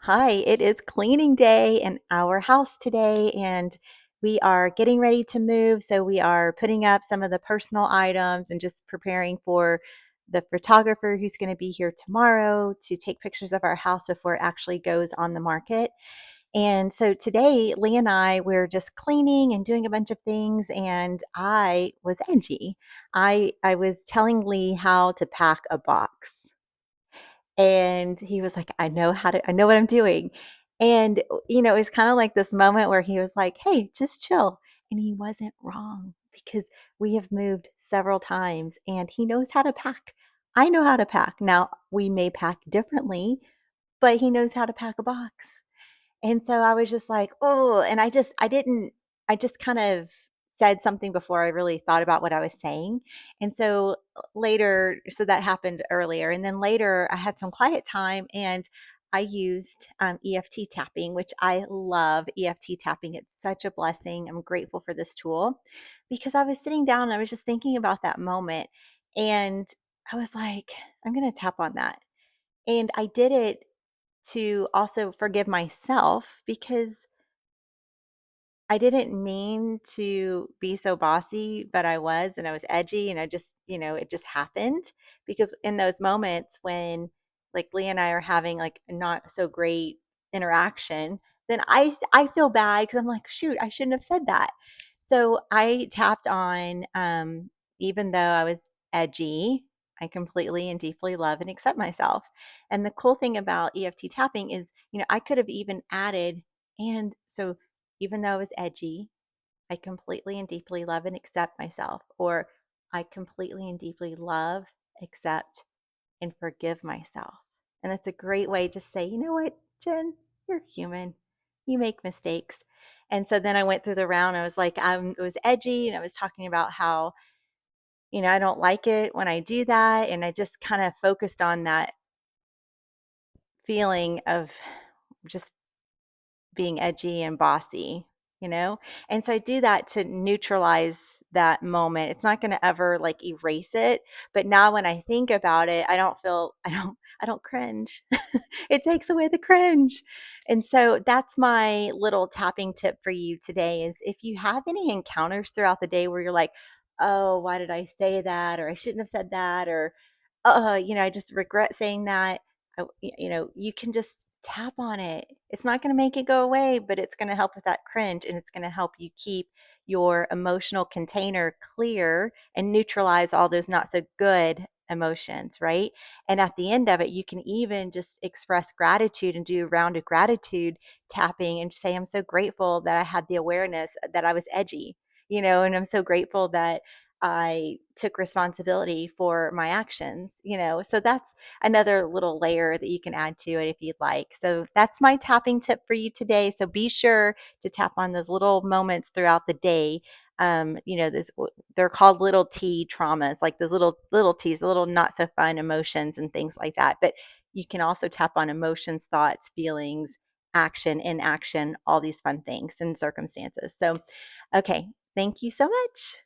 Hi, it is cleaning day in our house today, and we are getting ready to move. So, we are putting up some of the personal items and just preparing for the photographer who's going to be here tomorrow to take pictures of our house before it actually goes on the market. And so, today, Lee and I, we're just cleaning and doing a bunch of things, and I was edgy. I was telling Lee how to pack a box. And he was like, I know what I'm doing." And, it was kinda like this moment where he was like, "Hey, just chill." And he wasn't wrong because we have moved several times and he knows how to pack. I know how to pack. Now, we may pack differently, but he knows how to pack a box. And so I was just like, "Oh," and I just kind of said something before I really thought about what I was saying. And so later, so that happened earlier. And then later I had some quiet time and I used EFT tapping, which I love EFT tapping. It's such a blessing. I'm grateful for this tool because I was sitting down and I was just thinking about that moment. And I was like, I'm going to tap on that. And I did it to also forgive myself because I didn't mean to be so bossy, but I was, and I was edgy, and I just, it just happened because in those moments when like Lee and I are having like a not so great interaction, then I feel bad because I'm like, shoot, I shouldn't have said that. So I tapped on, even though I was edgy, I completely and deeply love and accept myself. And the cool thing about EFT tapping is, I could have even added, and so even though I was edgy, I completely and deeply love and accept myself, or I completely and deeply love, accept, and forgive myself. And that's a great way to say, you know what, Jen, you're human. You make mistakes. And so then I went through the round. I was like, it was edgy, and I was talking about how, I don't like it when I do that. And I just kind of focused on that feeling of just being edgy and bossy, you know? And so I do that to neutralize that moment. It's not going to ever like erase it, but now when I think about it, I don't cringe. It takes away the cringe. And so that's my little tapping tip for you today is if you have any encounters throughout the day where you're like, "Oh, why did I say that?" or "I shouldn't have said that," or I just regret saying that. You can just tap on it. It's not going to make it go away, but it's going to help with that cringe and it's going to help you keep your emotional container clear and neutralize all those not so good emotions, right? And at the end of it, you can even just express gratitude and do a round of gratitude tapping and say, I'm so grateful that I had the awareness that I was edgy, and I'm so grateful that I took responsibility for my actions. So that's another little layer that you can add to it if you'd like. So that's my tapping tip for you today. So be sure to tap on those little moments throughout the day. They're called little T traumas, like those little T's, little not so fun emotions and things like that. But you can also tap on emotions, thoughts, feelings, action, inaction, all these fun things and circumstances. So, okay, thank you so much.